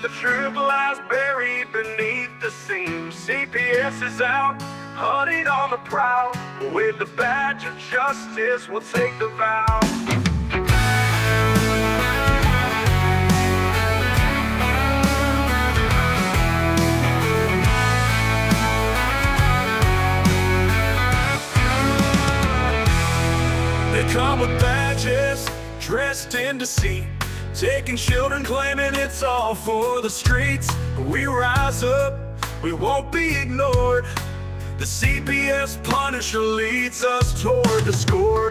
The truth lies buried beneath the seams. CPS is out, hunting on the prowl. With the badge of justice, we'll take the vow. They come with badges, dressed in deceit, taking children, claiming it's all for the streets. We rise up, we won't be ignored. The CPS Punisher leads us toward the score.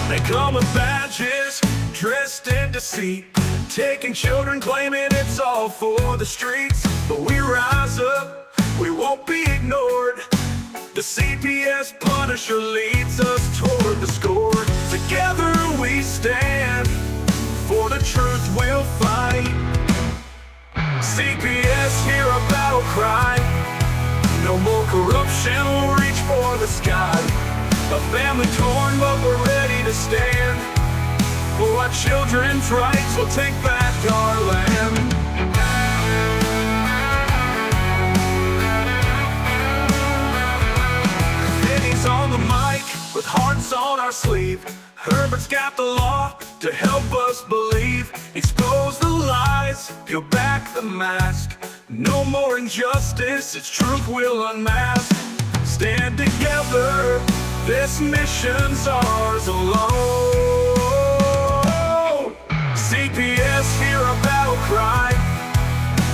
They come with badges, dressed in deceit, taking children, claiming it's all for the streets. But we rise up, we won't be ignored. The CPS Punisher leads us toward the score. Together we stand, for the truth we'll fight. CPS, hear a battle cry. No more corruption, we'll reach for the sky. A family torn, but we're ready to stand. For our children's rights, we'll take back our land. On the mic, with hearts on our sleeve. Herbert's got the law to help us believe. Expose the lies, peel back the mask. No more injustice, it's truth we'll unmask. Stand together, this mission's ours alone. CPS, hear our battle cry.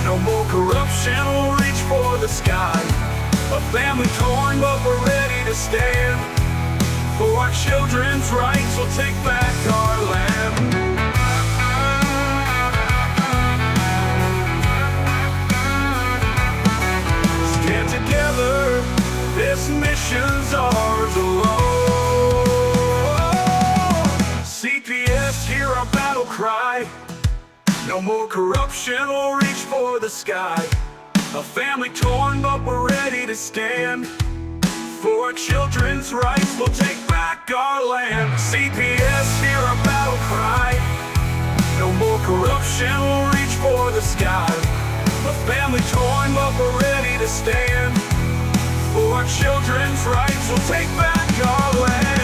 No more corruption, we'll reach for the sky. A family torn, but we're ready to stand. For our children's rights, we'll take back our land. Stand together, this mission's ours alone. CPS, hear our battle cry. No more corruption, we'll reach for the sky. A family torn, but we're ready to stand. For our children's rights, we'll take back our land. CPS, hear our battle cry. No more corruption, we'll reach for the sky. A family torn, but we're ready to stand. For our children's rights, we'll take back our land.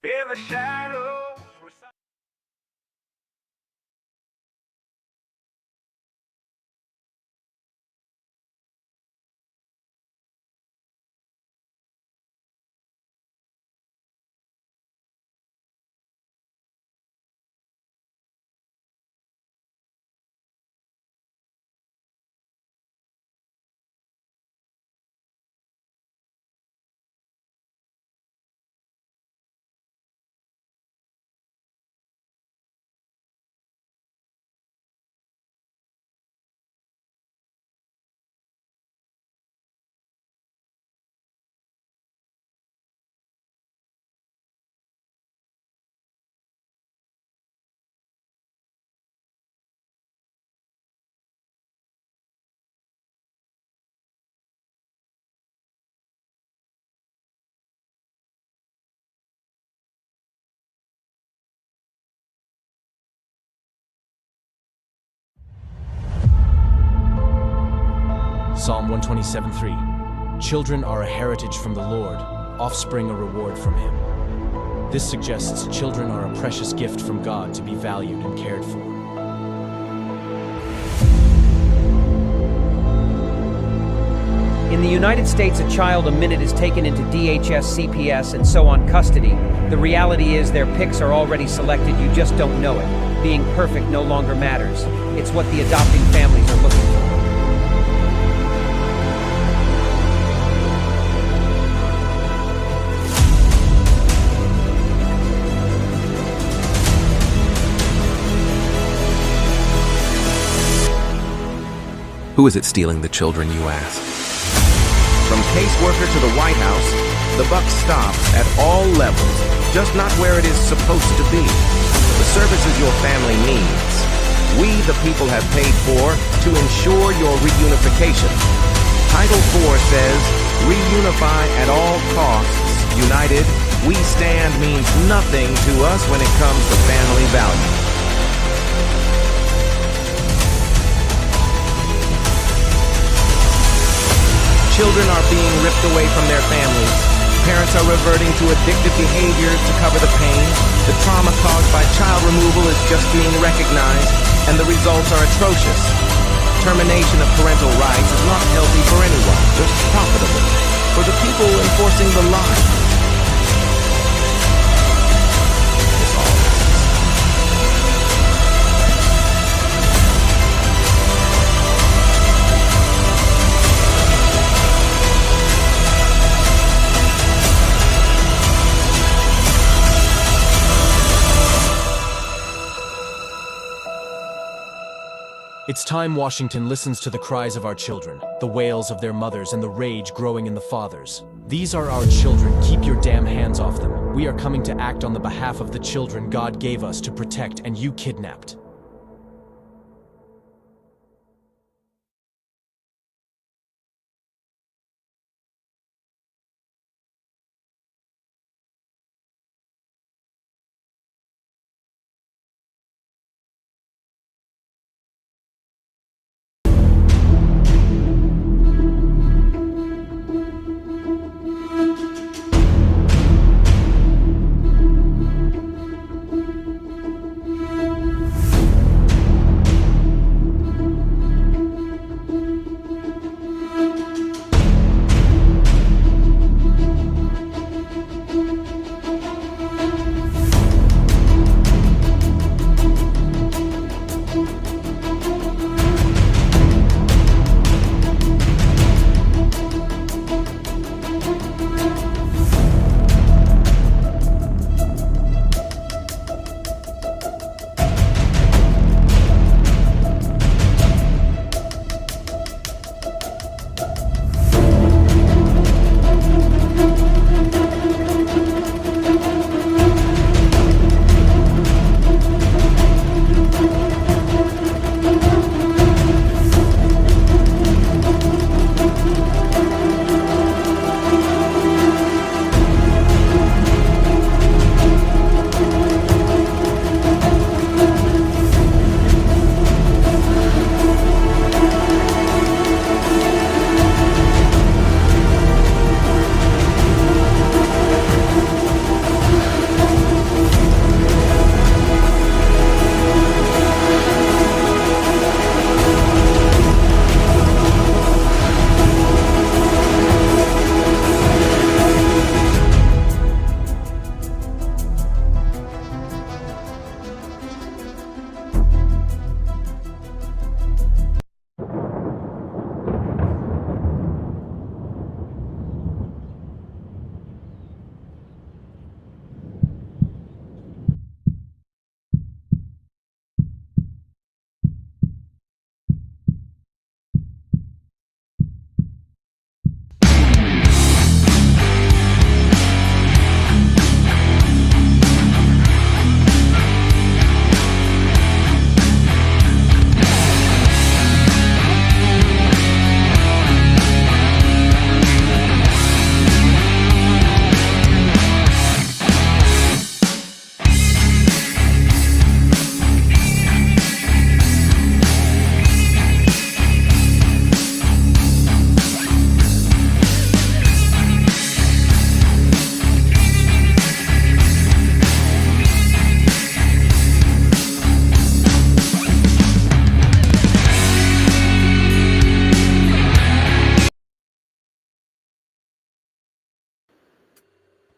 In the shadows. Psalm 127:3. Children are a heritage from the Lord, offspring a reward from Him. This suggests children are a precious gift from God to be valued and cared for. In the United States, a child a minute is taken into DHS, CPS, and so on custody. The reality is their picks are already selected, you just don't know it. Being perfect no longer matters. It's what the adopting families are looking for. Who is it stealing the children, you ask? From caseworker to the White House, the buck stops at all levels, just not where it is supposed to be. The services your family needs, we the people have paid for to ensure your reunification. Title IV says, reunify at all costs. United, we stand means nothing to us when it comes to family values. Children are being ripped away from their families. Parents are reverting to addictive behaviors to cover the pain. The trauma caused by child removal is just being recognized, and the results are atrocious. Termination of parental rights is not healthy for anyone, just profitable for the people enforcing the lie. It's all It's time Washington listens to the cries of our children, the wails of their mothers, and the rage growing in the fathers. These are our children. Keep your damn hands off them. We are coming to act on the behalf of the children God gave us to protect, and you kidnapped.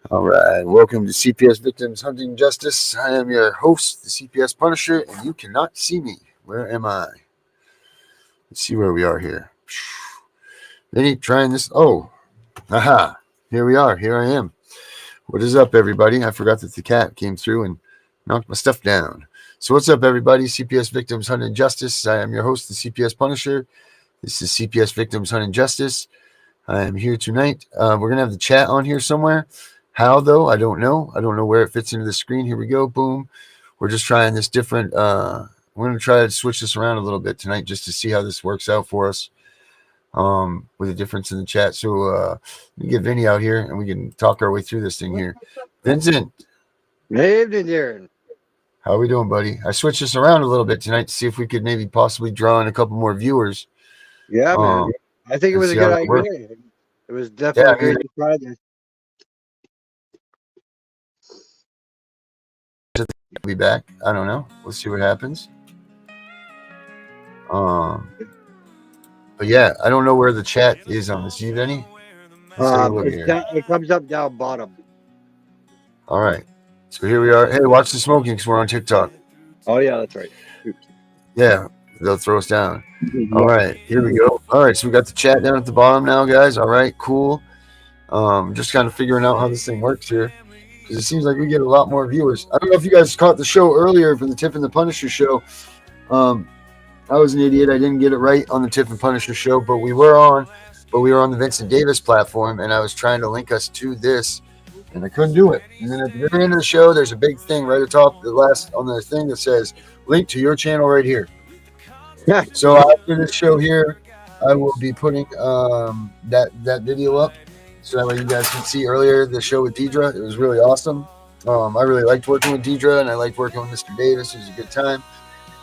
All right, welcome to CPS Victims Hunting Justice. I am your host, the CPS Punisher, and you cannot see me. Where am I? Let's see where we are here. Vinny, trying this. Oh, aha, here we are. Here I am. What is up, everybody? I forgot that the cat came through and knocked my stuff down. So what's up, everybody? CPS Victims Hunting Justice. I am your host, the CPS Punisher. This is CPS Victims Hunting Justice. I am here tonight. We're going to have the chat on here somewhere. How, though? I don't know. I don't know where it fits into the screen. Here we go. Boom. We're just trying this different. We're going to try to switch this around a little bit tonight just to see how this works out for us with a difference in the chat. So let me get Vinny out here and we can talk our way through this thing here. Vincent. Hey, Darren. How are we doing, buddy? I switched this around a little bit tonight to see if we could maybe possibly draw in a couple more viewers. Yeah, man. I think it was a good idea. It was definitely great to try this. Be back. I don't know. Let's see what happens. But yeah, I don't know where the chat is on this. Do you have any? Let's take a look here. It comes up down bottom. All right. So here we are. Hey, watch the smoking because we're on TikTok. Oh yeah, that's right. Oops. Yeah, they'll throw us down. All right, here we go. All right, so we got the chat down at the bottom now, guys. All right, cool. Just kind of figuring out how this thing works here because it seems like we get a lot more viewers. I don't know if you guys caught the show earlier from the Tiff and the Punisher show. I was an idiot. I didn't get it right on the Tiff and Punisher show, but we were on the Vincent Davis platform, and I was trying to link us to this, and I couldn't do it. And then at the very end of the show, there's a big thing right atop on the thing that says link to your channel right here. So after this show here, I will be putting that video up so that way you guys can see earlier the show with Deidre. It was really awesome. I really liked working with Deidre, and I liked working with Mr. Davis. It was a good time.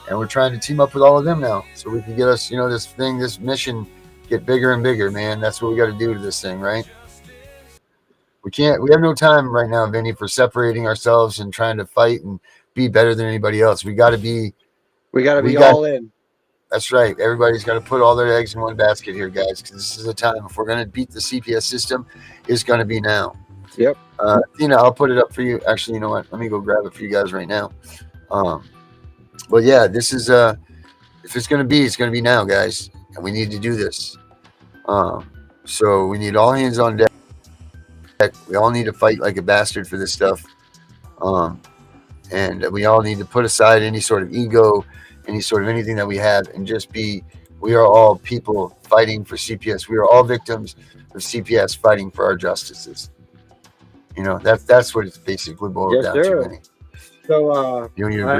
And we're trying to team up with all of them now so we can get us, this mission get bigger and bigger, man. That's what we got to do to this thing, right? We have no time right now, Vinny, for separating ourselves and trying to fight and be better than anybody else. We got to be all in. That's right. Everybody's got to put all their eggs in one basket here, guys, because this is the time. If we're going to beat the CPS system, it's going to be now. Yep. I'll put it up for you. Actually, you know what? Let me go grab it for you guys right now. But yeah, this is if it's going to be now, guys, and we need to do this. So we need all hands on deck. We all need to fight like a bastard for this stuff. And we all need to put aside any sort of ego, any sort of anything that we have, and just we are all people fighting for CPS. We are all victims of CPS fighting for our justices. That's what it's basically boiled down to, Vinny. So I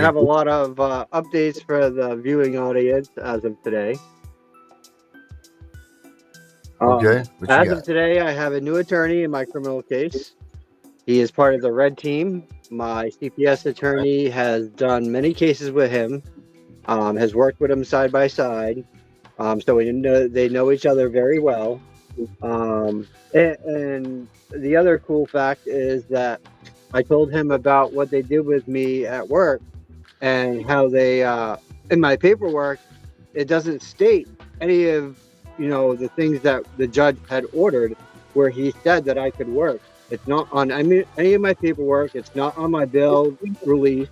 have a lot of updates for the viewing audience as of today. Okay. As of today, I have a new attorney in my criminal case. He is part of the red team. My CPS attorney has done many cases with him, has worked with him side by side. So they know each other very well. And the other cool fact is that I told him about what they did with me at work and how they, in my paperwork, it doesn't state any of, the things that the judge had ordered where he said that I could work. It's not on any of my paperwork. It's not on my bill release.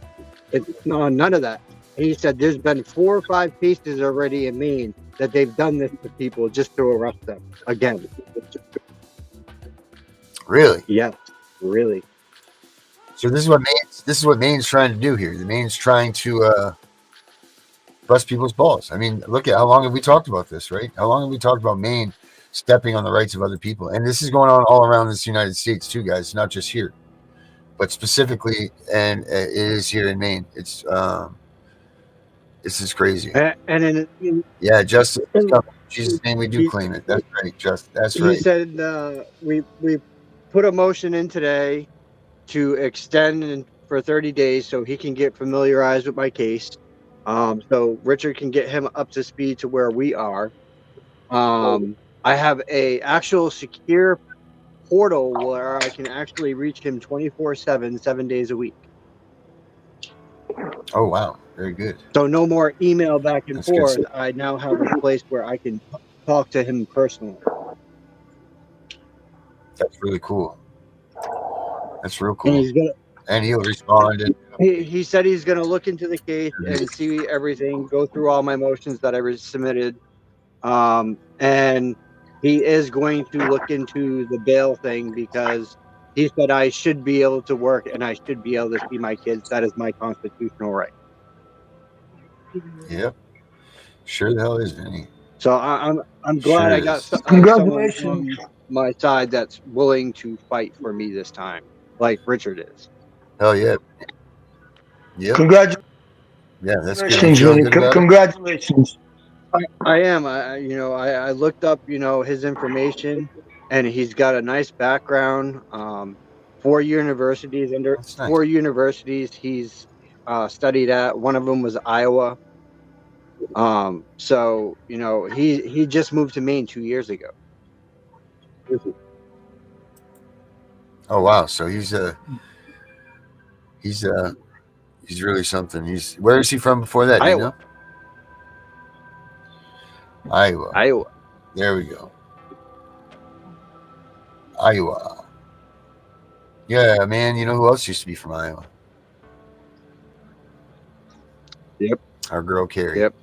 It's not on none of that. And he said there's been 4 or 5 cases already in Maine that they've done this to people just to arrest them again. Really? Yes, really. So this is what Maine's trying to do here. The Maine's trying to bust people's balls. I mean, look at how long have we talked about this, right? How long have we talked about Maine stepping on the rights of other people? And this is going on all around this United States too, guys. Not just here, but specifically, and it is here in Maine. It's this is crazy. And yeah, justice. In Jesus' name, we do claim it. That's right, that's right. He said we put a motion in today to extend for 30 days so he can get familiarized with my case. So Richard can get him up to speed to where we are. I have a actual secure portal where I can actually reach him 24/7, 7 days a week. Oh, wow. Very good. So no more email back and That's forth. good. I now have a place where I can talk to him personally. That's really cool. That's real cool. And And he'll respond. And he said he's going to look into the case and see everything, go through all my motions that I submitted. And he is going to look into the bail thing because he said I should be able to work and I should be able to see my kids. That is my constitutional right. Yep. Sure the hell is, Vinny. So I'm glad Sure I got is. someone Congratulations. on my side that's willing to fight for me this time, like Richard is. Oh yeah. Yep. Congratulations, Yeah, that's good. You feeling Vinny. good about it? Congratulations. I am. I looked up, his information, and he's got a nice background. 4 universities under That's nice. 4 universities he's studied at. One of them was Iowa. So he just moved to Maine 2 years ago. Oh wow. So he's really something. Where is he from before that? Do you Iowa, know? Iowa. Iowa. There we go. Iowa. Yeah, man. You know who else used to be from Iowa? Yep. Our girl Carrie. Yep.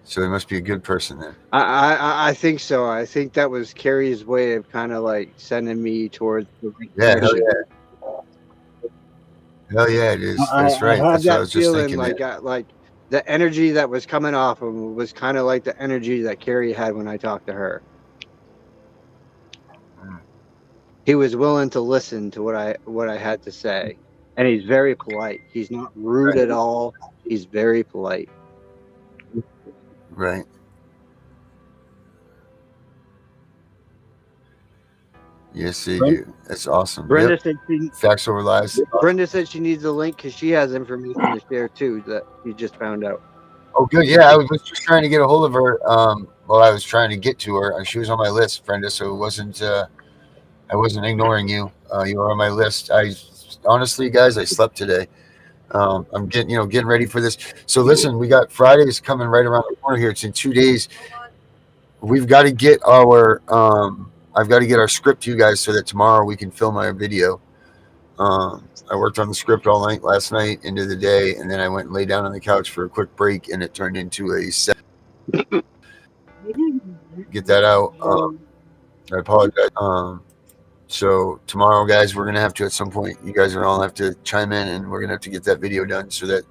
So he must be a good person then. I think so. I think that was Carrie's way of kind of like sending me towards the right Yeah, hell direction. yeah. Hell yeah, it is. I That's right. have That's what I that was just feeling thinking. like the energy that was coming off of him was kind of like the energy that Carrie had when I talked to her. He was willing to listen to what I had to say, and he's very polite. He's not rude at all. He's very polite. Right. Yes, they do. That's awesome. Brenda Yep. said she Facts over lies. Brenda said she needs a link because she has information to share too that she just found out. Oh, good. Yeah, I was just trying to get a hold of her. Well, I was trying to get to her. She was on my list, Brenda. So it wasn't. I wasn't ignoring you. You were on my list. Honestly, guys, I slept today. I'm getting ready for this. So listen, we got Fridays coming right around the corner here. It's in 2 days. We've got to get our. I've got to get our script to you guys so that tomorrow we can film our video. I worked on the script all night last night into the day, and then I went and lay down on the couch for a quick break, and it turned into a set. Get that out. I apologize. So tomorrow, guys, we're gonna have to at some point. You guys are all have to chime in, and we're gonna have to get that video done so that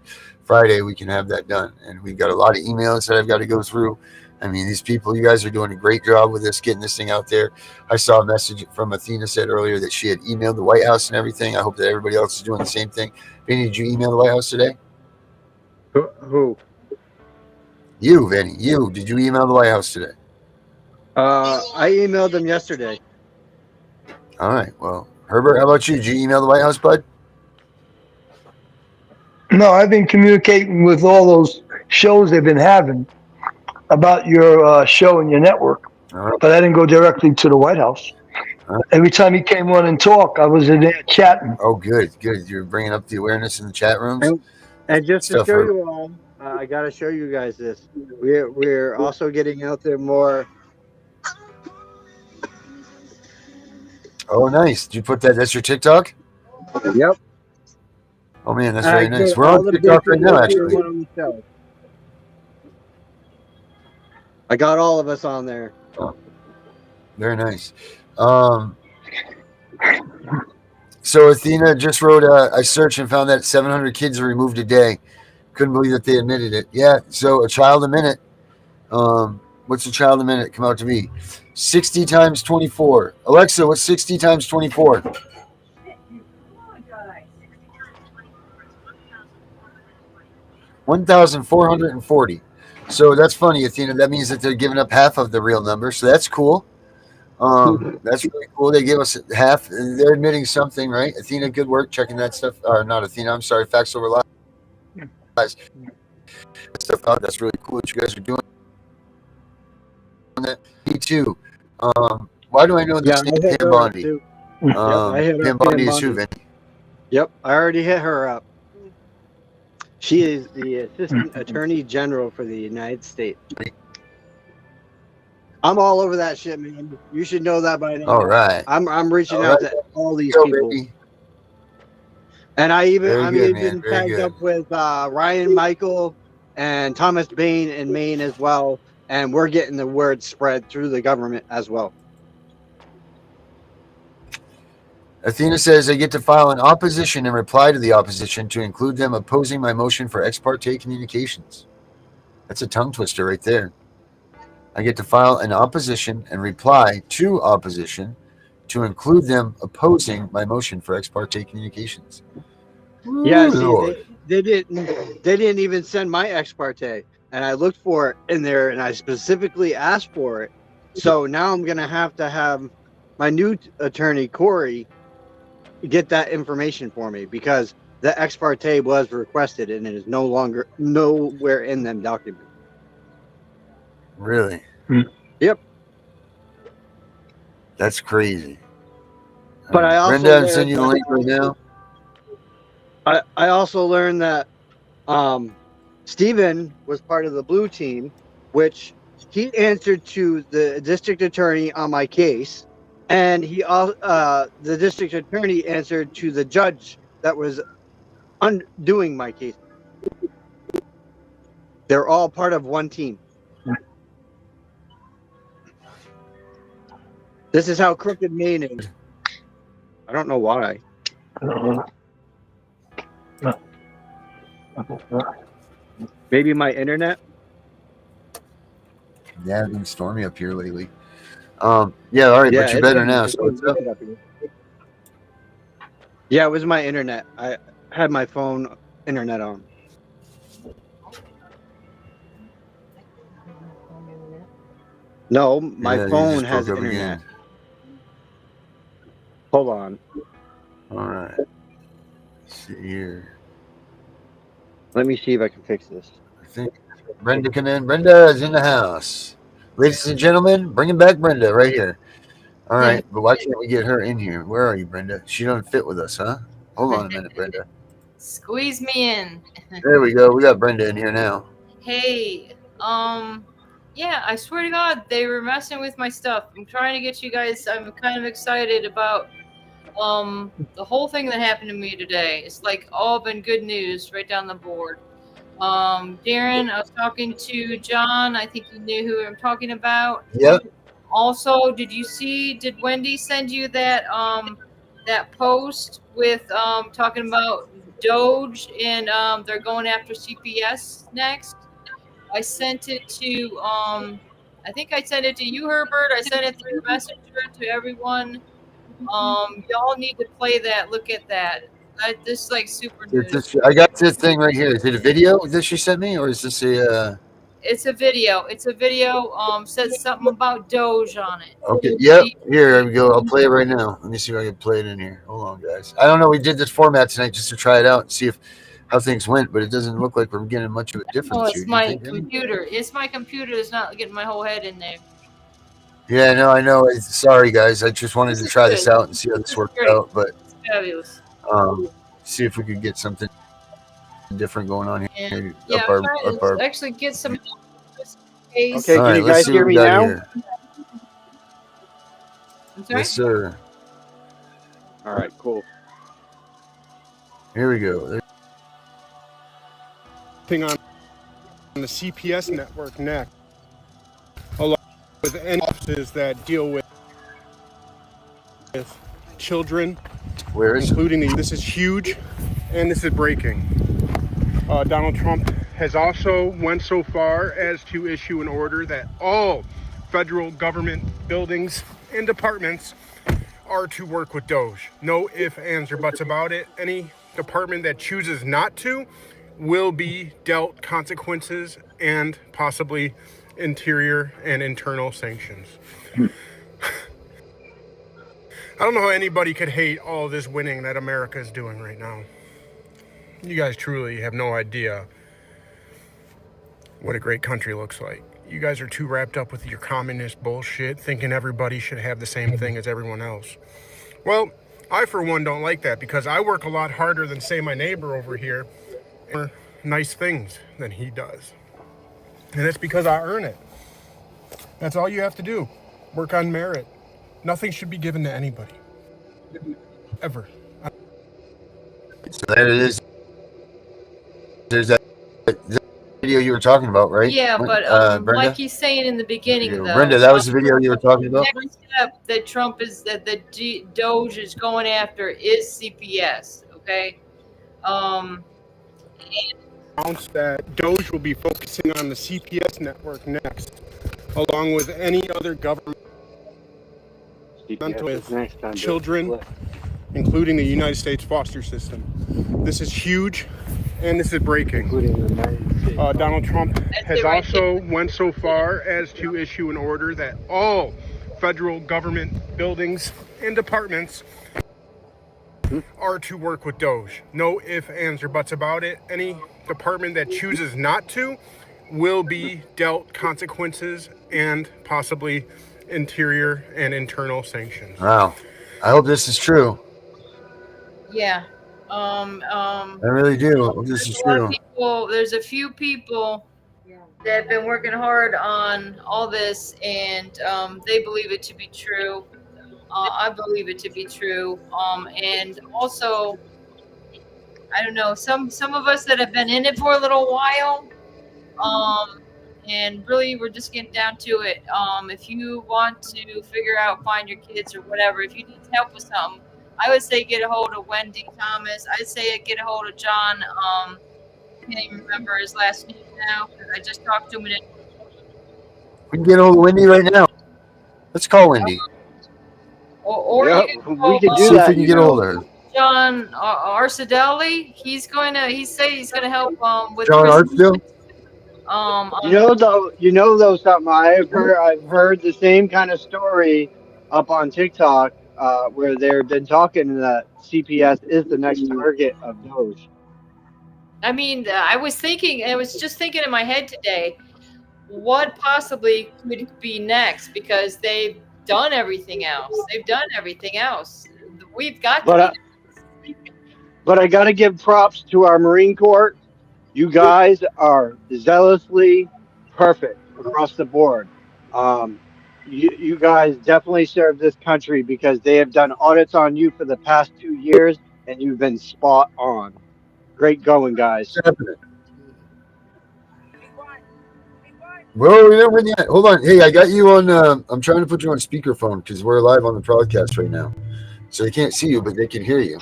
Friday we can have that done. And we've got a lot of emails that I've got to go through. I mean, these people, you guys are doing a great job with this, getting this thing out there. I saw a message from Athena said earlier that she had emailed the White House and everything. I hope that everybody else is doing the same thing. Vinny, did you email the White House today? Who? You, Vinny. You. Did you email the White House today? I emailed them yesterday. All right. Well, Herbert, how about you? Did you email the White House, bud? No, I've been communicating with all those shows they've been having about your show and your network, but I didn't go directly to the White House. Every time he came on and talked, I was in there chatting. Oh, good. You're bringing up the awareness in the chat rooms. And just to show you all, I got to show you guys this. We're also getting out there more. Oh, nice. Did you put that? That's your TikTok? Yep. Oh, man, that's very nice. We're on TikTok right now, actually. I got all of us on there. Oh, very nice. So Athena just wrote, I searched and found that 700 kids are removed a day. Couldn't believe that they admitted it. Yeah, so a child a minute. What's a child a minute? Come out to me. 60 times 24. Alexa, what's 60 times 24? 1,440. So that's funny, Athena. That means that they're giving up half of the real number. So that's cool. That's really cool. They gave us half. They're admitting something, right? Athena, good work checking that stuff. Or not Athena, I'm sorry. Facts over lies. Stuff out. That's really cool that you guys are doing that. Me too. Why do I know this name? Pam Bondi. Pam Bondi is who, Vinny? Yep, I already hit her up. She is the Assistant Attorney General for the United States. I'm all over that shit, man. You should know that by now. All right. I'm reaching out to all these people. Baby. And I'm even tagged up with Ryan Michael and Thomas Bain in Maine as well. And we're getting the word spread through the government as well. Athena says I get to file an opposition and reply to the opposition to include them opposing my motion for ex parte communications. That's a tongue twister right there. I get to file an opposition and reply to opposition to include them opposing my motion for ex parte communications. Yeah, Ooh, see, Lord. they didn't even send my ex parte, and I looked for it in there, and I specifically asked for it. So now I'm gonna have my new attorney Corey get that information for me because the ex parte was requested, and it is no longer nowhere in them documents. Really? Yep. That's crazy. But I also Brenda, I'm learned sending you the link right now. I also learned that Stephen was part of the blue team, which he answered to the district attorney on my case, and the district attorney answered to the judge that was doing my case. They're all part of one team. This is how crooked Maine is. I don't know why. Maybe my internet. Yeah, it's been stormy up here lately. Yeah, all right, Yeah, but you're it's better been- now. it's So been what's up? wicked up here. Yeah, it was my internet. I had my phone internet on. No, my Yeah, you phone just has broke up internet. again. Hold on. All right. Let's see here. Let me see if I can fix this. I think Brenda come in. Brenda is in the house. Ladies and gentlemen, bringing back Brenda right here. All right, but why can't we get her in here? Where are you, Brenda? She doesn't fit with us, huh? Hold on a minute, Brenda. Squeeze me in. There we go. We got Brenda in here now. Hey, yeah, I swear to God, they were messing with my stuff. I'm trying to get you guys. I'm kind of excited about the whole thing that happened to me today. It's like all been good news right down the board. Darren, I was talking to John. I think you knew who I'm talking about. Yep. Also, did Wendy send you that that post with talking about Doge and they're going after CPS next? I sent it to I think I sent it to you, Herbert. I sent it through Messenger to everyone. Y'all need to play that. Look at that. This is like super news. I got this thing right here. Is it a video that she sent me, or is this a? It's a video. It's a video. Says something about Doge on it. Okay. Yep. Here we go. I'll play it right now. Let me see if I can play it in here. Hold on, guys. I don't know. We did this format tonight just to try it out and see how things went, but it doesn't look like we're getting much of a difference. Oh, it's here. my computer. It's my computer that's not getting my whole head in there. Yeah, no, I know. Sorry, guys. I just wanted to try this out and see how this worked out, but it's fabulous. See if we could get something different going on here. And, yeah, I'm trying to actually get some. Okay, can you guys hear me now? Here. Yes, sir. All right, cool. Here we go. Thing on the CPS network next, along with any offices that deal with children, including this is huge, and this is breaking. Donald Trump has also went so far as to issue an order that all federal government buildings and departments are to work with Doge. No ifs, ands, or buts about it. Any department that chooses not to will be dealt consequences and possibly interior and internal sanctions. I don't know how anybody could hate all this winning that America is doing right now. You guys truly have no idea what a great country looks like. You guys are too wrapped up with your communist bullshit, thinking everybody should have the same thing as everyone else. Well, I for one don't like that because I work a lot harder than, say, my neighbor over here, and nice things than he does. And it's because I earn it. That's all you have to do. Work on merit. Nothing should be given to anybody. Ever. So there it is. There's that video you were talking about, right? Yeah, but Brenda? like he's saying in the beginning, though. Brenda, that was the video you were talking about? The next step that Trump is that the Doge is going after is CPS. Okay. And announced that Doge will be focusing on the CPS network next, along with any other government CPS is with next on children, the list. including the United States foster system. This is huge, and this is breaking. Including the United States. Donald Trump That's has it right also went so far as to issue an order that all federal government buildings and departments are to work with Doge. No ifs, ands, or buts about it. Any department that chooses not to will be dealt consequences and possibly interior and internal sanctions. Wow. I hope this is true. Yeah. I really do. I hope this is There's a lot of true. people. There's a few people that have been working hard on all this, and they believe it to be true. I believe it to be true. And also, I don't know, some of us that have been in it for a little while, and really we're just getting down to it. If you want to figure out, find your kids or whatever, if you need help with something, I would say get a hold of Wendy Thomas. I'd say get a hold of John. I can't even remember his last name now because I just talked to him. We can get hold of Wendy right now. Let's call Wendy. Or Yep, you can we call can do See if that, we can get a hold of her. John Arcedelli. He's said he's gonna help with John prison. Artsdale? Though something I've heard the same kind of story up on TikTok where they've been talking that CPS is the next target of Doge. I mean, I was just thinking in my head today, what possibly could be next, because they've done everything else. We've got to But I got to give props to our Marine Corps. You guys are zealously perfect across the board. You guys definitely serve this country because they have done audits on you for the past 2 years, and you've been spot on. Great going, guys. Well, we never win yet. Hold on. Hey, I got you on. I'm trying to put you on speakerphone because we're live on the broadcast right now. So they can't see you, but they can hear you.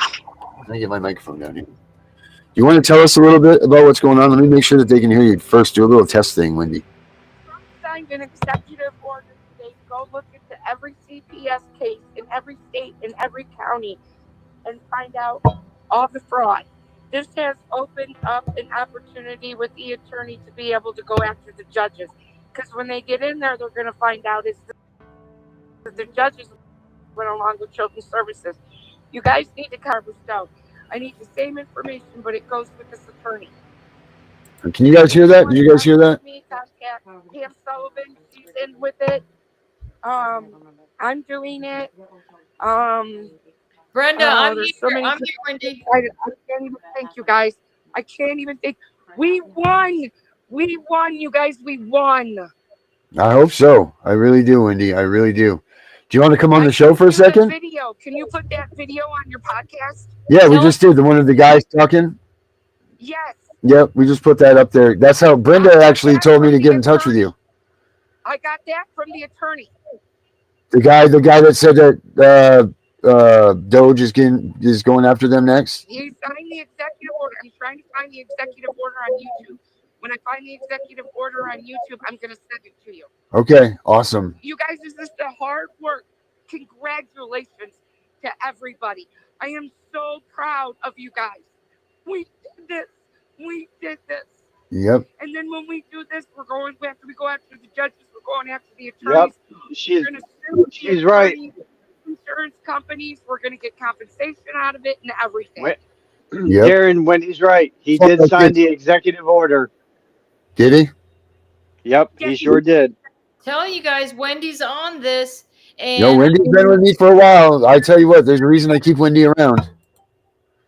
Let me get my microphone down here. Do you want to tell us a little bit about what's going on? Let me make sure that they can hear you first. Do a little test thing, Wendy. Trump signed an executive order today to go look into every CPS case in every state, in every county, and find out all the fraud. This has opened up an opportunity with the attorney to be able to go after the judges. Because when they get in there, they're going to find out is the judges went along with children's services. You guys need to carve this down. I need the same information, but it goes with this attorney. Can you guys hear that? Did you guys hear that? Pam Sullivan, she's in with it. I'm doing it. Brenda, I'm here. So I'm here, Wendy. I can't even think, you guys. I can't even think. We won. We won, you guys. We won. I hope so. I really do, Wendy. I really do. Do you want to come on the show for a second? Video. Can you put that video on your podcast? Yeah, we just did. The one of the guys talking? Yes. Yep, we just put that up there. That's how Brenda actually told me to get in touch with you. I got that from the attorney. The guy that said that Doge is going after them next. He signed the executive order. I'm trying to find the executive order on YouTube. When I find the executive order on YouTube, I'm going to send it to you. Okay, awesome. You guys, this is the hard work. Congratulations to everybody. I am so proud of you guys. We did this. We did this. Yep. And then when we do this, after we go after the judges, we're going after the attorneys. Yep. She's right. Insurance companies, we're going to get compensation out of it and everything. Yep. Darren, Wendy's right. He did sign the executive order. Did he? Yep, he sure did. Telling you guys, Wendy's on this. And Yo, Wendy's been with me for a while. I tell you what, there's a reason I keep Wendy around.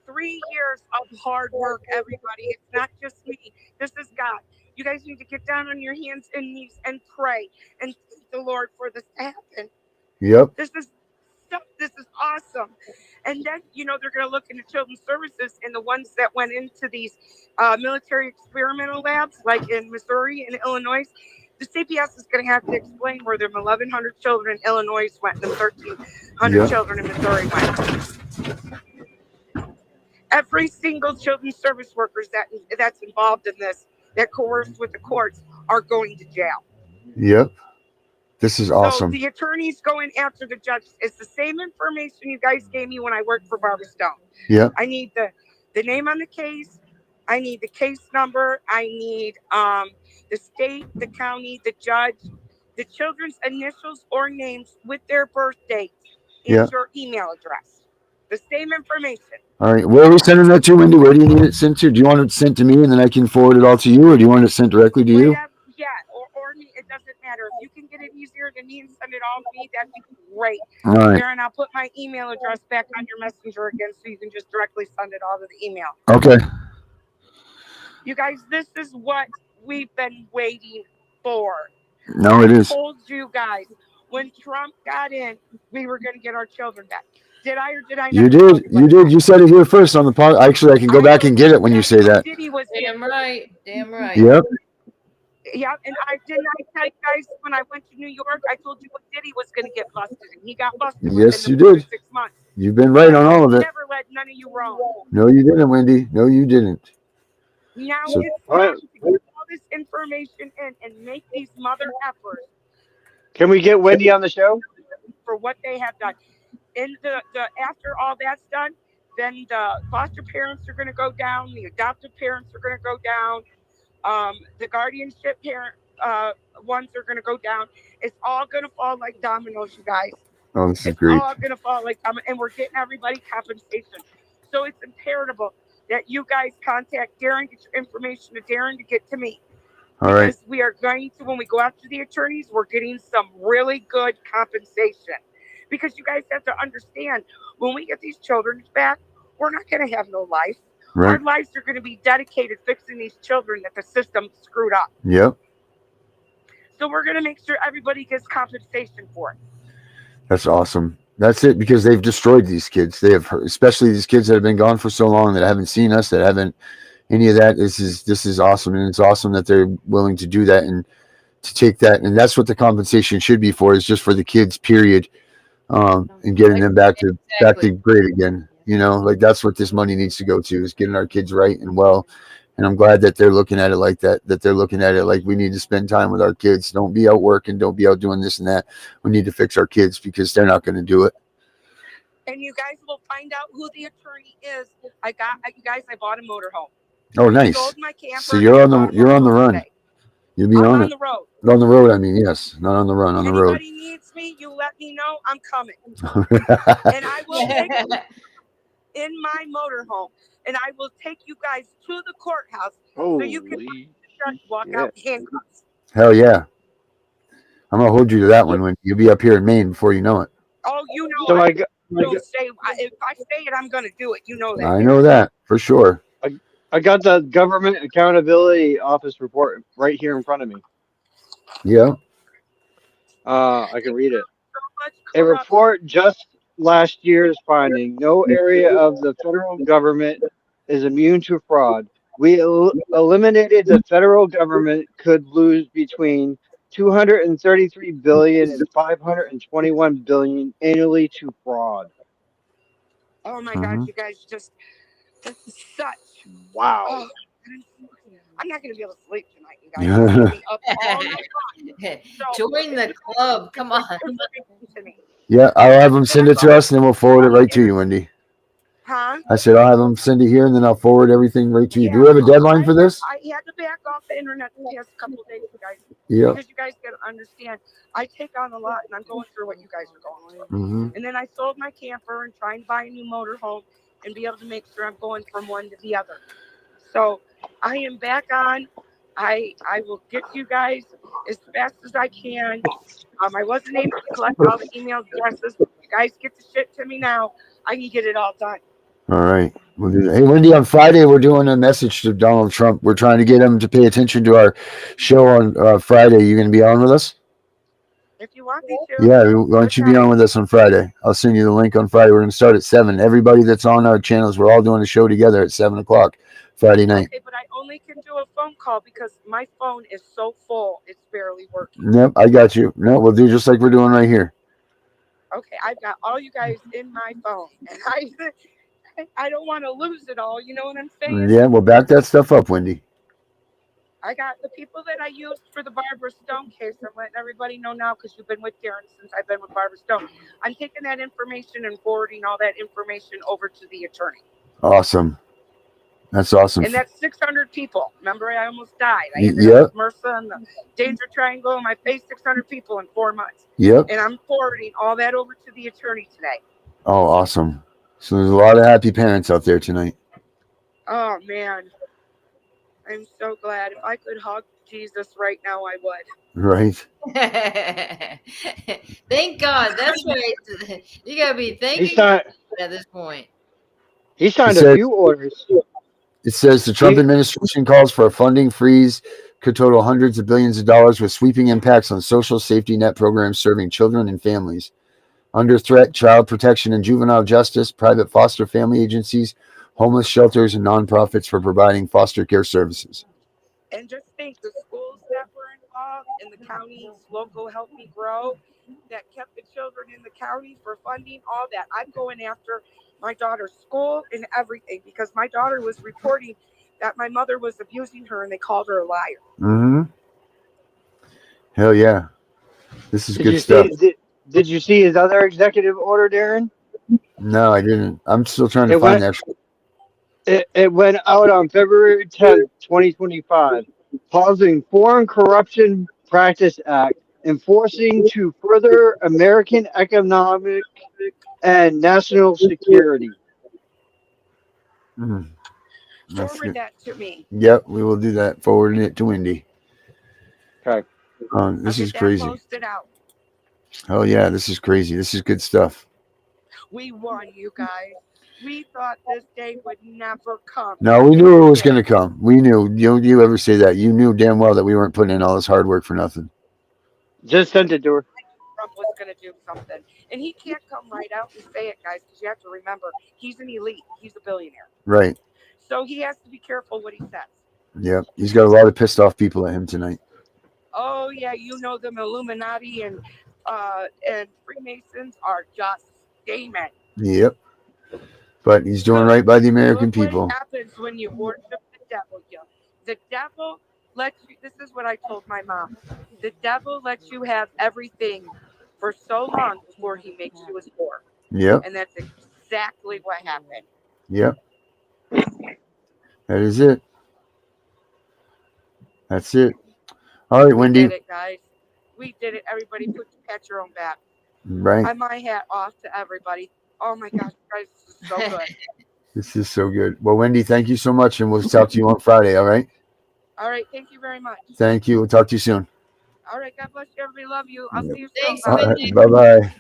3 years of hard work, everybody. It's not just me. This is God. You guys need to get down on your hands and knees and pray and thank the Lord for this to happen. Yep. This is awesome. And then, they're going to look into children's services and the ones that went into these military experimental labs, like in Missouri and Illinois. The CPS is going to have to explain where their 1,100 children in Illinois went and 1,300 children in Missouri went. Every single children's service workers that's involved in this, that coerced with the courts, are going to jail. Yep. This is awesome. So the attorney's going after the judge. It's the same information you guys gave me when I worked for Barbara Stone. Yep. I need the name on the case. I need the case number. I need the state, the county, the judge, the children's initials or names with their birth dates, and your email address. The same information. All right. Where are we sending that to, Wendy? Where do you need it sent to? Do you want it sent to me and then I can forward it all to you, or do you want it sent directly to you? Yeah, or me. It doesn't matter. If you can get it easier than me and send it all to me, that'd be great. All right. Aaron, I'll put my email address back on your messenger again so you can just directly send it all to the email. Okay. You guys, this is what we've been waiting for. No, it is. I told you guys when Trump got in, we were going to get our children back. Did I or did I not? You did. You did. You said it here first on the pod. Actually, I can go back and get it when you say that. Damn right. Damn right. Yep. Yeah, and I tell you guys when I went to New York, I told you what Diddy was going to get busted, and he got busted. Yes, you within did. 6 months. You've been right on all of it. Never let none of you wrong. No, you didn't, Wendy. No, you didn't. Now it's time to get all this information in and make these mother effers. Can we get Wendy on the show? For what they have done. And the after all that's done, then the foster parents are going to go down. The adoptive parents are going to go down. The guardianship parent ones are going to go down. It's all going to fall like dominoes, you guys. Oh, this is great. It's all going to fall like dominoes, and we're getting everybody compensation. So it's imperative that you guys contact Darren, get your information to Darren to get to me. All right. Because we are going to, when we go after the attorneys, we're getting some really good compensation. Because you guys have to understand, when we get these children back, we're not going to have no life. Right. Our lives are going to be dedicated fixing these children that the system screwed up. Yep. So we're going to make sure everybody gets compensation for it. That's awesome. That's it, because they've destroyed these kids. They have, especially these kids that have been gone for so long, that haven't seen us, that haven't any of that. This is awesome, and it's awesome that they're willing to do that and to take that. And that's what the compensation should be for, is just for the kids, period. And getting them back to great again. You know, like that's what this money needs to go to, is getting our kids right and well. And I'm glad that they're looking at it like that they're looking at it like we need to spend time with our kids. Don't be out working. Don't be out doing this and that. We need to fix our kids, because they're not going to do it. And you guys will find out who the attorney is. You guys, I bought a motorhome. Oh, nice. Sold my camper. So you're on the run. Today. You'll be on it. The road. On the road, I mean, yes. Not on the run, on the road. Anybody needs me, you let me know. I'm coming. And I will take you in my motorhome. And I will take you guys to the courthouse so you can walk out handcuffs. Hell yeah. I'm going to hold you to that one when you'll be up here in Maine before you know it. Oh, you know, so if I say it, I'm going to do it. You know that. I know that for sure. I got the Government Accountability Office report right here in front of me. Yeah. I can read it. A report just last year's finding: no area of the federal government is immune to fraud. We eliminated the federal government could lose between $233 billion and $521 billion annually to fraud. Oh my God, you guys this is such. Wow. Oh, I'm not going to be able to sleep tonight, you guys. I'm gonna be up all night long. Join the club. Come on. Yeah, I'll have them send it to us, and then we'll forward it right to you, Wendy. Huh? I said I'll have them send it here, and then I'll forward everything right to you. Do we have a deadline for this? I had to back off the internet the past couple of days, you guys. Yeah. Because you guys got to understand, I take on a lot, and I'm going through what you guys are going through. Mm-hmm. And then I sold my camper and trying to buy a new motorhome and be able to make sure I'm going from one to the other. So I am back on. I will get you guys as fast as I can. I wasn't able to collect all the email addresses. You guys get the shit to me now. I can get it all done. All right. We'll do that. Hey, Wendy, on Friday, we're doing a message to Donald Trump. We're trying to get him to pay attention to our show on Friday. You going to be on with us? If you want me to. Yeah, why don't you be on with us on Friday? I'll send you the link on Friday. We're going to start at 7. Everybody that's on our channels, we're all doing a show together at 7 o'clock Friday night. Okay, but I only can do a phone call because my phone is so full, it's barely working. Yep, I got you. No, we'll do just like we're doing right here. Okay, I've got all you guys in my phone. And I don't want to lose it all. You know what I'm saying? Yeah, well, back that stuff up, Wendy. I got the people that I used for the Barbara Stone case. I'm letting everybody know now because you've been with Darren since I've been with Barbara Stone. I'm taking that information and forwarding all that information over to the attorney. Awesome. That's awesome. And that's 600 people. Remember, I almost died. I ended Yep. up with MRSA and the danger triangle, and I faced 600 people in 4 months. Yep. And I'm forwarding all that over to the attorney today. Oh, awesome. So there's a lot of happy parents out there tonight. Oh, man. I'm so glad. If I could hug Jesus right now, I would. Right. Thank God. That's right. You gotta be thanking signed, God at this point. he signed It a says- few orders. It says the Trump administration calls for a funding freeze could total hundreds of billions of dollars with sweeping impacts on social safety net programs serving children and families. Under threat, child protection and juvenile justice, private foster family agencies, homeless shelters, and nonprofits for providing foster care services. And just think, the schools that were involved in the county's local Help Me Grow that kept the children in the county for funding, all that. I'm going after my daughter's school and everything because my daughter was reporting that my mother was abusing her and they called her a liar. Mm-hmm. Hell yeah. This is Did good you stuff. did you see his other executive order, Darren? No, I didn't. I'm still trying to find that. It went out on February 10th, 2025, pausing Foreign Corruption Practice Act, enforcing to further American economic and national security. Mm. Forward that to me. Yep, we will do that. Forwarding it to Wendy. Okay. This is crazy. Posted out. Oh yeah, this is crazy. This is good stuff. We won, you guys. We thought this day would never come. No, we knew it was going to come. We knew. You ever say that? You knew damn well that we weren't putting in all this hard work for nothing. Just sent it to her. Trump was going to do something. And he can't come right out and say it, guys, because you have to remember, he's an elite. He's a billionaire. Right. So he has to be careful what he says. Yep. He's got a lot of pissed off people at him tonight. Oh, yeah, you know them Illuminati and Freemasons are just stamen. Yep. But he's doing right by the American people. What happens when you worship the devil? The devil lets you, this is what I told my mom. The devil lets you have everything for so long before he makes you his whore. Yep. And that's exactly what happened. Yep. That is it. That's it. All right, Wendy. We did it, guys. We did it. Everybody pat your own back. Right. My hat off to everybody. Oh my gosh, guys, this is so good. This is so good. Well, Wendy, thank you so much, and we'll talk to you on Friday, all right? All right, thank you very much. Thank you. We'll talk to you soon. All right, God bless you, everybody. Love you. I'll see you Thanks, soon. Wendy. Bye-bye.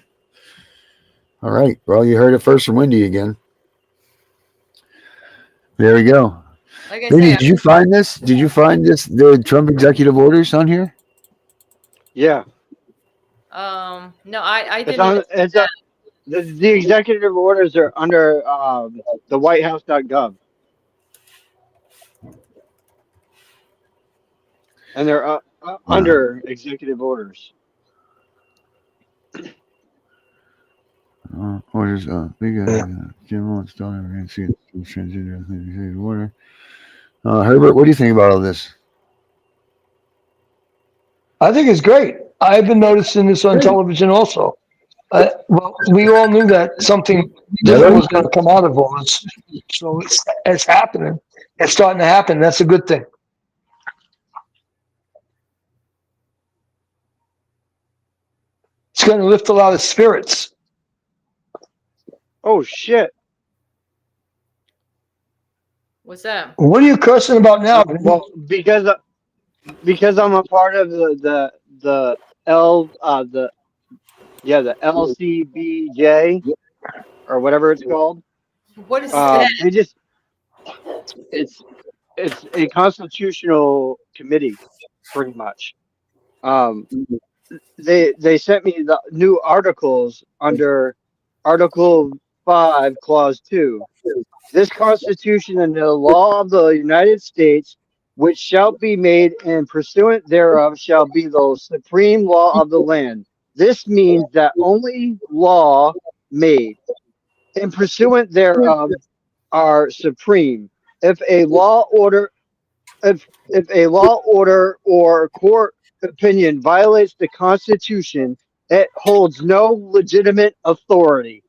All right. Well, you heard it first from Wendy again. There we go. Like I Wendy, say, did you find this? Did you find this, the Trump executive orders on here? Yeah. no, I It's didn't. on, the executive orders are under the whitehouse.gov. And they're under executive orders. Orders. We got Jim wants to and see transgender order. Herbert, what do you think about all this? I think it's great. I've been noticing this on television also. Well, we all knew that something different was going to come out of all this. So it's happening. It's starting to happen. That's a good thing. It's going to lift a lot of spirits. Oh, shit. What's that? What are you cursing about now? Well, because I'm a part of the LCBJ or whatever it's called. What is that? They just it's a constitutional committee, pretty much. They sent me the new articles under Article 5, Clause 2. This Constitution and the law of the United States, which shall be made and pursuant thereof shall be the supreme law of the land. This means that only law made and pursuant thereof are supreme. If a law order if a law order or court opinion violates the Constitution, it holds no legitimate authority.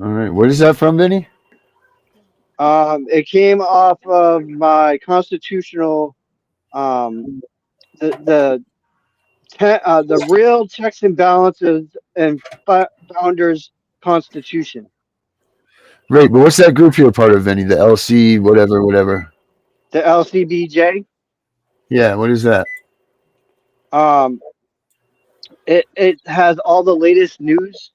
All right. What is that from, Vinny? It came off of my constitutional, um, the the real checks and balances and founders Constitution. Right, but what's that group you're a part of, Vinny? The LC, whatever, whatever. The LCBJ. Yeah, what is that? Um, it has all the latest news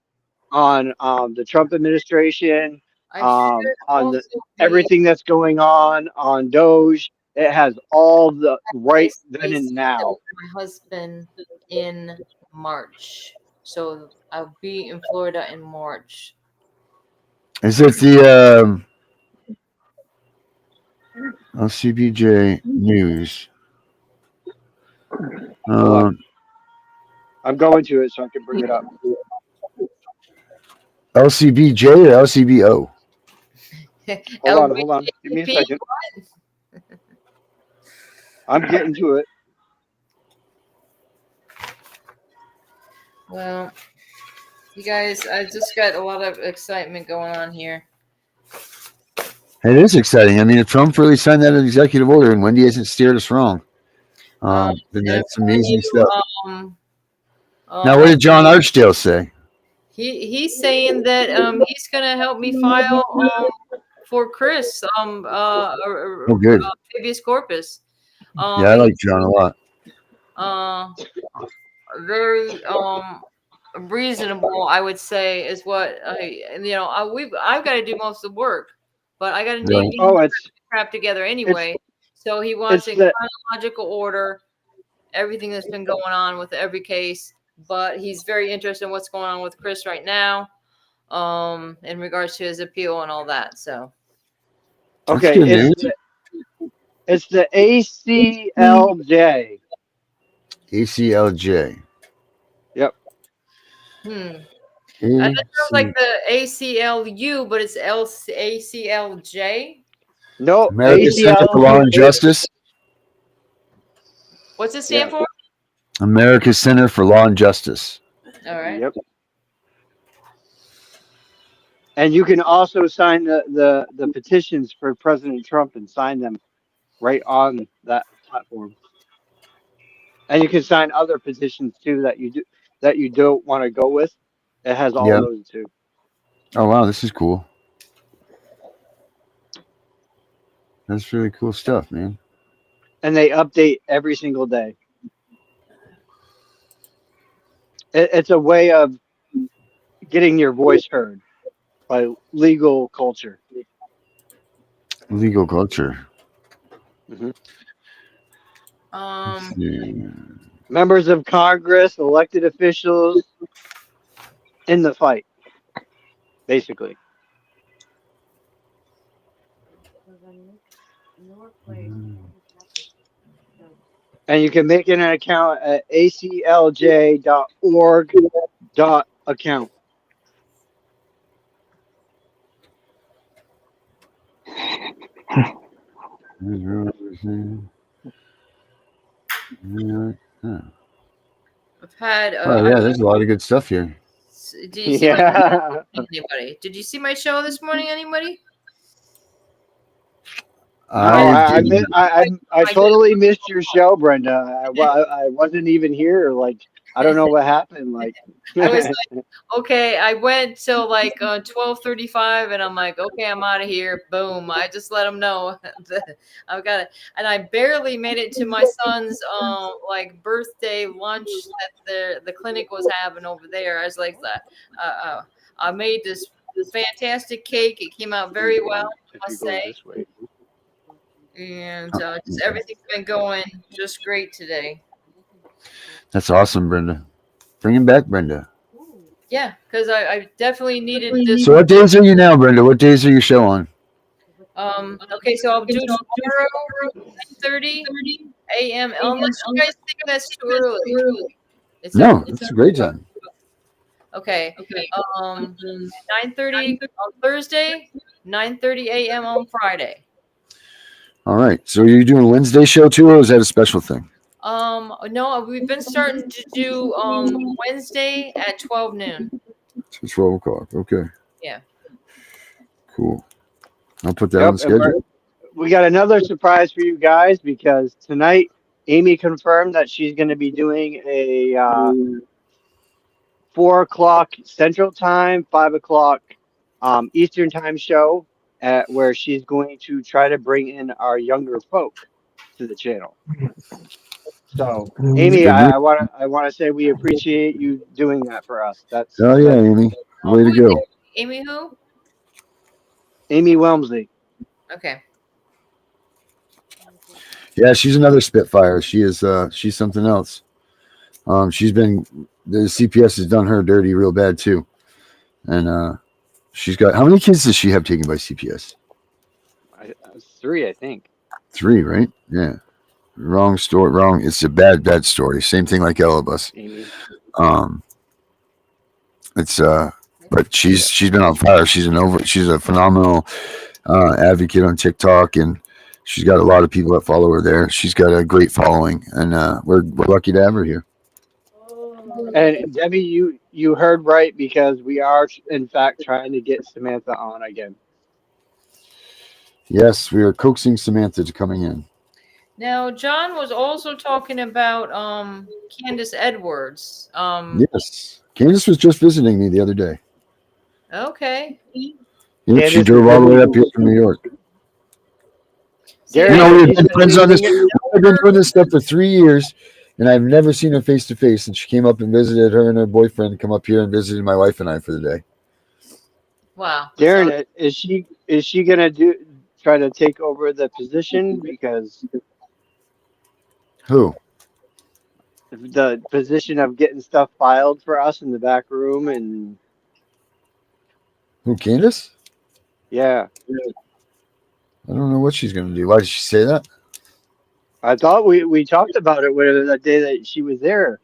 on the Trump administration, I should on also the be everything that's going on Doge. It has all the right then and with now. my husband in March. So I'll be in Florida in March. Is it the LCBJ News? Hold on. I'm going to it so I can bring it up. LCBJ or LCBO? Hold on. Give me a second. I'm getting to it. Well, you guys, I just got a lot of excitement going on here. It is exciting. I mean, if Trump really signed that executive order and Wendy hasn't steered us wrong, then that's amazing stuff. Now, what did John Archdale say? He's saying that he's gonna help me file for Chris good. habeas corpus. Yeah, I like John a lot. Very reasonable, I would say, is what I've got to do most of the work, but I got to need crap together anyway. So he wants in chronological order everything that's been going on with every case, but he's very interested in what's going on with Chris right now, in regards to his appeal and all that. So okay, it's the ACLJ. ACLJ. Yep. That sounds like the ACLU, but it's ACLJ. No, America's Center for Law and Justice. What's it stand for? America's Center for Law and Justice. All right. Yep. And you can also sign the petitions for President Trump and sign them right on that platform. And you can sign other petitions too that you don't want to go with. It has all those too. Oh wow, this is cool. That's really cool stuff, man. And they update every single day. It's a way of getting your voice heard by legal culture. Legal culture. Mm-hmm. Members of Congress, elected officials in the fight, basically. And you can make an account at aclj.org.account. I've had. There's a lot of good stuff here. Did you see anybody? Did you see my show this morning? Anybody? I totally missed your show, Brenda. I wasn't even here. Like, I don't know what happened. Like, I was like, okay. I went till like 12:35, and I'm like, okay, I'm out of here. Boom! I just let them know that I've got it, and I barely made it to my son's like birthday lunch that the clinic was having over there. I was like, I made this fantastic cake. It came out very well, I must say. And just everything's been going just great today. That's awesome, Brenda. Bring him back, Brenda. Yeah, because I definitely needed this. So what days are you now, Brenda? What days are your show on? Okay, so I'll do tomorrow 9:30 a.m. Unless you guys think that's too early. No, it's a great time. Okay. 9:30 on Thursday, 9:30 a.m. on Friday. All right. So you're doing a Wednesday show too, or is that a special thing? No, we've been starting to do Wednesday at 12 noon. It's 12 o'clock. Okay. Yeah. Cool. I'll put that on Yep, the and schedule. we got another surprise for you guys because tonight Amy confirmed that she's going to be doing a 4 o'clock Central Time, 5 o'clock Eastern Time show where she's going to try to bring in our younger folk to the channel. So, Amy, I want to say we appreciate you doing that for us. Oh yeah, Amy. Way to go. Amy who? Amy Welmsley. Okay. Yeah, she's another Spitfire. She is. She's something else. She's been. The CPS has done her dirty real bad too, and she's got. How many kids does she have taken by CPS? 3, I think. 3, right? Yeah. Wrong story. Wrong. It's a bad story. Same thing like Elabus. Amy. It's but she's been on fire. She's a phenomenal advocate on TikTok, and she's got a lot of people that follow her there. She's got a great following, and we're lucky to have her here. And Debbie, you heard right because we are in fact trying to get Samantha on again. Yes, we are coaxing Samantha to coming in. Now, John was also talking about Candace Edwards. Yes, Candace was just visiting me the other day. Okay. Yep, she drove all the way up here from New York. We've been friends on this. I've been doing this stuff for 3 years, and I've never seen her face to face. And she came up and visited her and her boyfriend. Come up here and visited my wife and I for the day. Wow. Darren, is she gonna try to take over the position because who? The position of getting stuff filed for us in the back room and who, Candace? Yeah. I don't know what she's going to do. Why did she say that? I thought we talked about it when the day that she was there.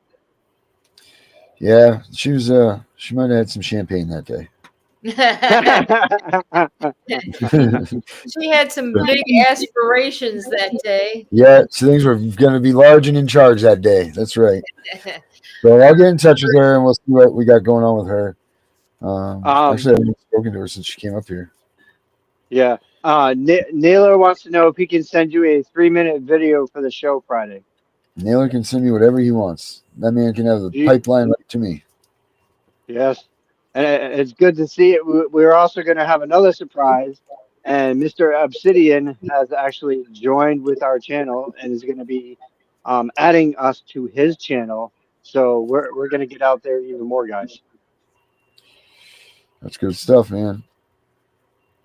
Yeah, she was. She might have had some champagne that day. She had some big aspirations that day. Yeah, so things were going to be large and in charge that day. That's right. So I'll get in touch with her and we'll see what we got going on with her. Actually, I haven't spoken to her since she came up here. Yeah. Naylor wants to know if he can send you a 3-minute video for the show Friday. Naylor can send me whatever he wants. That man can have the pipeline right to me. Yes. And it's good to see it. We're also going to have another surprise. And Mr. Obsidian has actually joined with our channel and is going to be adding us to his channel. So we're going to get out there even more, guys. That's good stuff, man.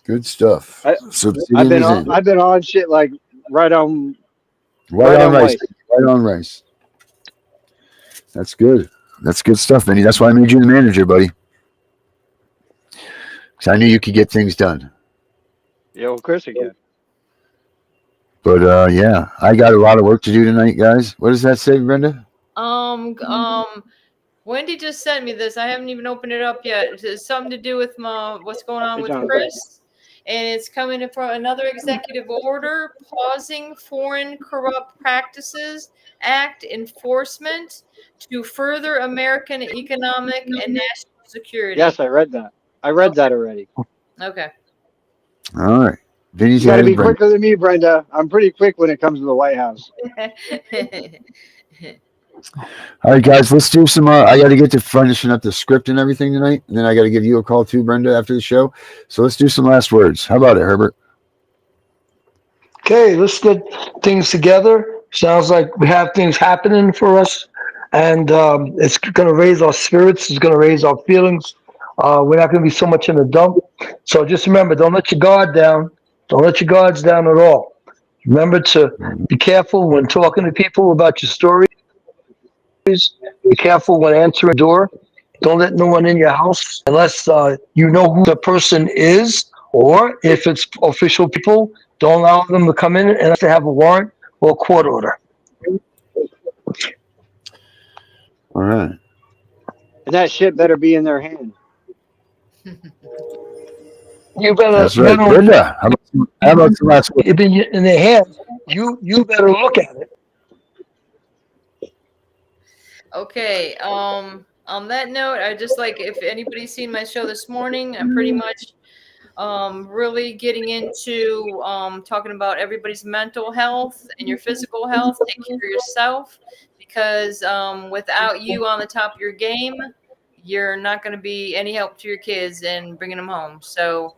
Good stuff. I've been on shit like right on rice. Right on rice. That's good. That's good stuff, Vinny. That's why I made you the manager, buddy. Because I knew you could get things done. Yeah, well, Chris again. But yeah, I got a lot of work to do tonight, guys. What does that say, Brenda? Wendy just sent me this. I haven't even opened it up yet. It's something to do with what's going on with Chris. And it's coming from another executive order pausing Foreign Corrupt Practices Act enforcement to further American economic and national security. Yes, I read that. I read that already. Okay. All right. You got to be quicker than me, Brenda. I'm pretty quick when it comes to the White House. All right, guys, let's do some. I got to get to finishing up the script and everything tonight, and then I got to give you a call too, Brenda, after the show. So let's do some last words. How about it, Herbert? Okay, let's get things together. Sounds like we have things happening for us, and it's going to raise our spirits. It's going to raise our feelings. We're not going to be so much in the dump. So just remember, don't let your guard down. Don't let your guards down at all. Remember to be careful when talking to people about your story. Be careful when answering a door. Don't let no one in your house unless you know who the person is, or if it's official people, don't allow them to come in unless they have a warrant or a court order. All right. And that shit better be in their hand. You better. That's right. Brenda, how about the last one? It be in their hands. You better look at it. Okay. On that note, I just like if anybody's seen my show this morning, I'm pretty much really getting into talking about everybody's mental health and your physical health. Take care of yourself, because without you on the top of your game, you're not going to be any help to your kids and bringing them home. So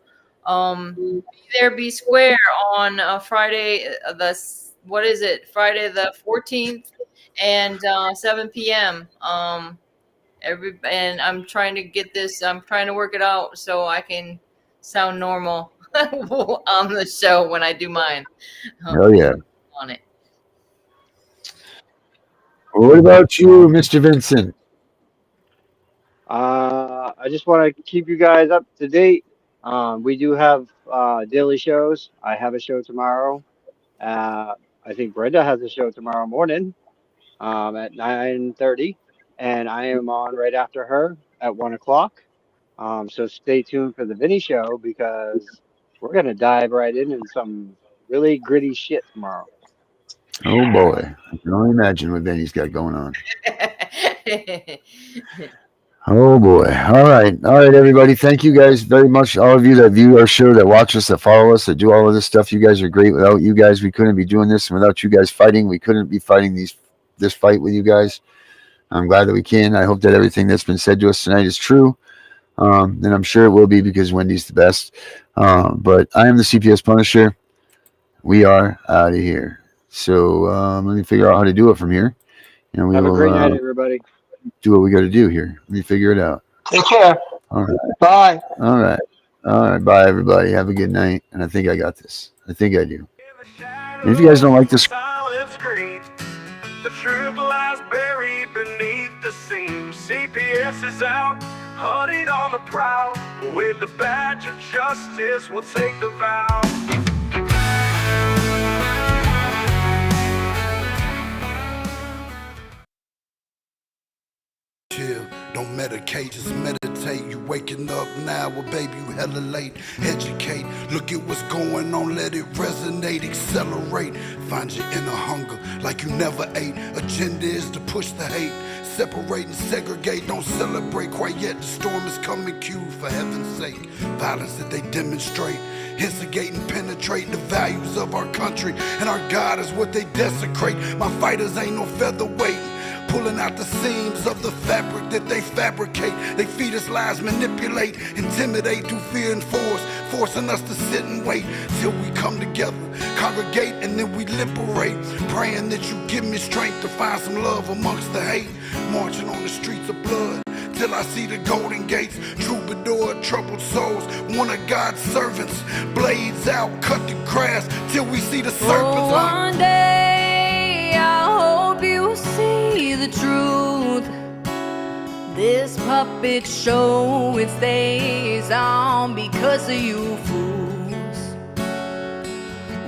be there, be square on Friday Friday the 14th and 7 p.m. And I'm trying to get this. I'm trying to work it out so I can sound normal on the show when I do mine. Oh yeah. On it. Well, what about you, Mr. Vincent? I just want to keep you guys up to date. We do have daily shows. I have a show tomorrow. I think Brenda has a show tomorrow morning at 9:30, and I am on right after her at 1 o'clock. So stay tuned for the Vinny show because we're gonna dive right into some really gritty shit tomorrow. Oh boy, I can only imagine what Benny's got going on. Oh boy. All right, everybody. Thank you guys very much. All of you that view our show, that watch us, that follow us, that do all of this stuff. You guys are great. Without you guys, we couldn't be doing this, and without you guys fighting, we couldn't be fighting this fight with you guys. I'm glad that we can. I hope that everything that's been said to us tonight is true. And I'm sure it will be because Wendy's the best. But I am the CPS Punisher. We are out of here. So let me figure out how to do it from here. And we Have will a great night, everybody. do what we got to do here. Let me figure it out. Take care. All right. Bye. All right. All right. Bye, everybody. Have a good night. And I think I got this. I think I do. And if you guys don't like this, the truth lies buried beneath the seam. CPS is out, hunting on the prowl. With the badge of justice, we'll take the vow. Chill, don't medicate, just meditate. You waking up now, well baby you hella late. Educate, look at what's going on, let it resonate, accelerate. Find your inner hunger like you never ate. Agenda is to push the hate, separate and segregate. Don't celebrate quite yet, the storm is coming, cue for heaven's sake. Violence that they demonstrate, instigate and penetrate the values of our country. And our God is what they desecrate. My fighters ain't no featherweight, pulling out the seams of the fabric that they fabricate. They feed us lies, manipulate, intimidate through fear and force, forcing us to sit and wait till we come together, congregate, and then we liberate. Praying that you give me strength to find some love amongst the hate. Marching on the streets of blood till I see the golden gates. Troubadour, troubled souls, one of God's servants. Blades out, cut the grass till we see the serpents. One day I hope you see the truth. This puppet show, it stays on because of you fools.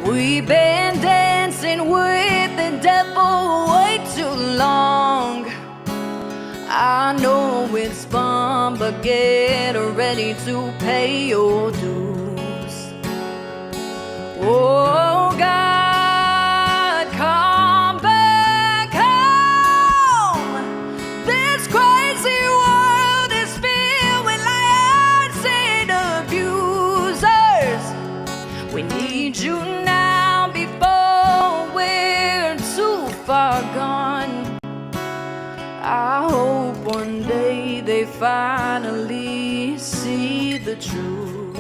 We've been dancing with the devil way too long. I know it's fun, but get ready to pay your dues. Oh God, come back home. This crazy world is filled with liars and abusers. We need you now before we're too far gone. I hope one day they finally see the truth.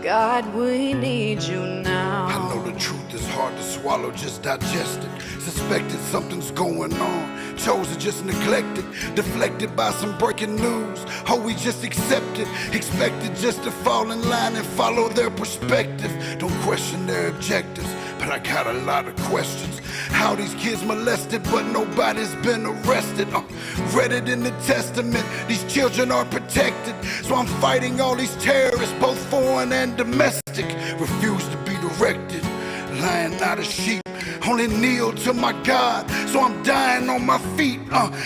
God, we need you now. I know the truth is hard to swallow, just digest it. Suspected something's going on, chosen just neglected, deflected by some breaking news. Oh, we just accept it, expected just to fall in line and follow their perspective. Don't question their objectives, but I got a lot of questions. How these kids molested, but nobody's been arrested. Read it in the testament, these children are protected. So I'm fighting all these terrorists, both foreign and domestic. Refuse to be directed, lying not a sheep. only kneel to my God. So I'm dying on my feet.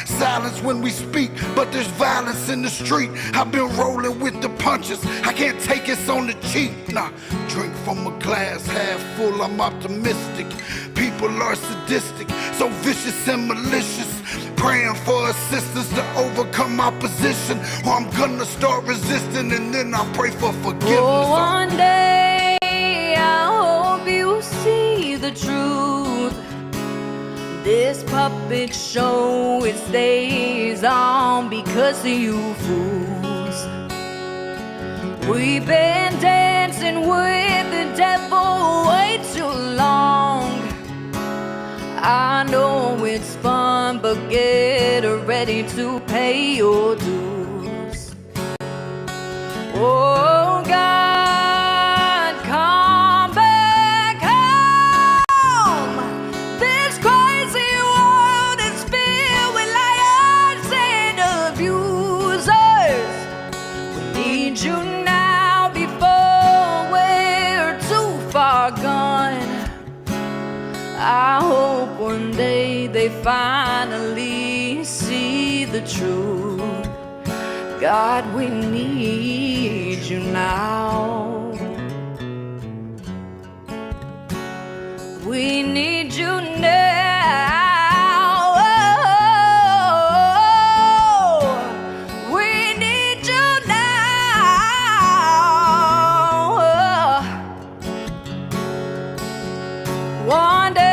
Silence when we speak, but there's violence in the street. I've been rolling with the punches. I can't take it on the cheap. Nah, drink from a glass half full. I'm optimistic. People are sadistic, so vicious and malicious. Praying for assistance to overcome opposition, or I'm gonna start resisting, and then I pray for forgiveness. Oh, one day I hope you see the truth. This puppet show, it stays on because of you fools. We've been dancing with the devil way too long. I know it's fun, but get ready to pay your dues. Oh God, come back home. This crazy world is filled with liars and abusers. We need you now before we're too far gone. I hope one day they finally see the truth. God, we need you now. We need you now. Oh, we need you now. One day.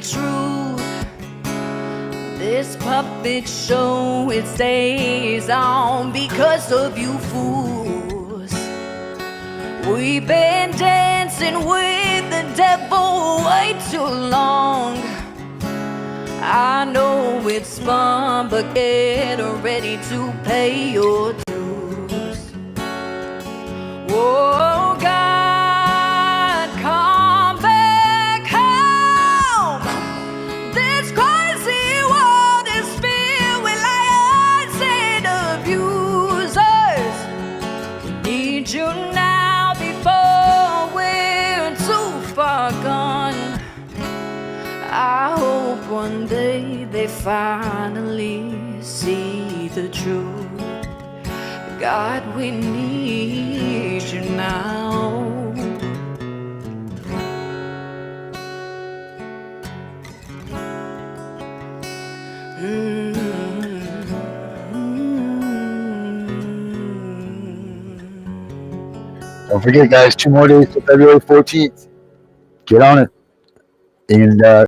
Truth. This puppet show, it stays on because of you fools. We've been dancing with the devil way too long. I know it's fun, but get ready to pay your dues. Oh God, come back home. This crazy world is filled with liars and abusers. We need you now before we're too far gone. I hope one day they finally see the truth. God, we need you now. Don't forget, guys, 2 more days to February 14th. Get on it. And